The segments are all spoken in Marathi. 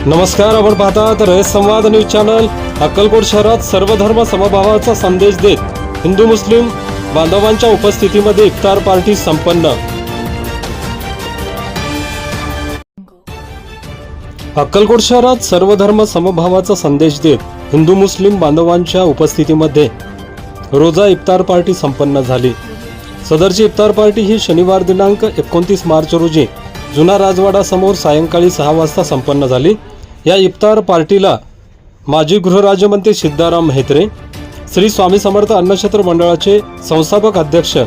नमस्कार, आपण पाहतात रयत संवाद न्यूज चॅनल। अक्कलकोट शहरात सर्वधर्म समभावाचा संदेश देत हिंदू मुस्लिम बांधवांच्या उपस्थितीमध्ये इफ्तार पार्टी संपन्न। अक्कलकोट शहरात सर्वधर्म समभावाचा संदेश देत हिंदू मुस्लिम बांधवांच्या उपस्थितीमध्ये रोजा इफ्तार पार्टी संपन्न झाली। सदरची इफ्तार पार्टी ही शनिवार दिनांक 29 मार्च रोजी जुना राजवाडा समोर सायंकाळी 6 वाजता संपन्न झाली। या इफ्तार पार्टीला माजी गृहराज्यमंत्री सिद्धाराम म्हेत्रे, श्री स्वामी समर्थ अन्नछत्र मंडळाचे संस्थापक अध्यक्ष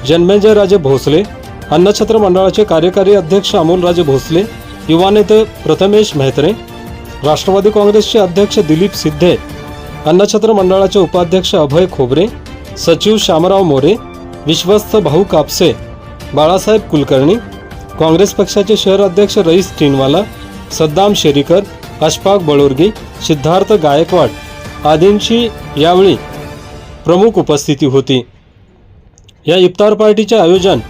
जन्मेजयराजे भोसले, अन्नछत्र मंडळाचे कार्यकारी अध्यक्ष अमोलराजे भोसले, युवा नेते प्रथमेश म्हेत्रे, राष्ट्रवादी काँग्रेसचे अध्यक्ष दिलीप सिद्धे, अन्नछत्र मंडळाचे उपाध्यक्ष अभय खोबरे, सचिव श्यामराव मोरे, विश्वस्त भाऊ कापसे, बाळासाहेब कुलकर्णी, काँग्रेस पक्षाचे शहर अध्यक्ष रईस टिनवाला, सद्दाम शेरीकर, अशफाक बळोरगी, सिद्धार्थ गायकवाड आदींची यावेळी प्रमुख उपस्थिती होती। या इफ्तार पार्टीचे आयोजन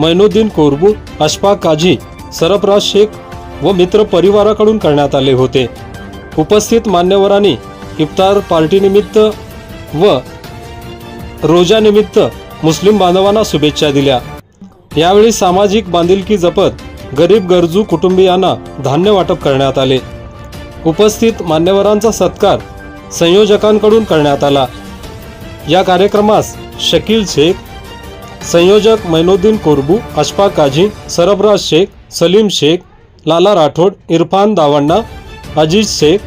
मैनुद्दीन कोरबू, अशफाक काझी, सरफराज शेख व मित्र परिवाराकडून करण्यात आले होते। उपस्थित मान्यवरांनी इफ्तार पार्टीनिमित्त व रोजानिमित्त मुस्लिम बांधवांना शुभेच्छा दिल्या। यावेळी सामाजिक बांधिलकी जपत गरीब गरजू कुटुंबियांना धान्य वाटप करण्यात आले। उपस्थित मान्यवरांचा सत्कार संयोजकांकडून करण्यात आला। या कार्यक्रमास शकील शेख, संयोजक मैनुद्दीन कोरबू, अशफाक काझी, सरफराज शेख, सलीम शेख, लाला राठोड, इरफान दावण्णा, अजीज शेख,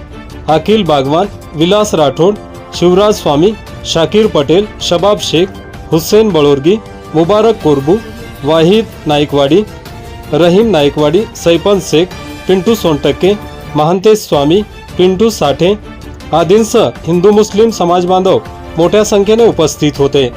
अखिल बागवान, विलास राठोड, शिवराज स्वामी, शाकीर पटेल, शबाब शेख, हुसेन बळोरगी, मुबारक कोरबू, वाहिद नाईकवाडी, रहीम नाईकवाडी, सैपन शेख, पिंटू सोनटक्के, महांतेश स्वामी, पिंटू साठे आदींसह हिंदू मुस्लिम समाजबांधव मोठ्या संख्येने उपस्थित होते।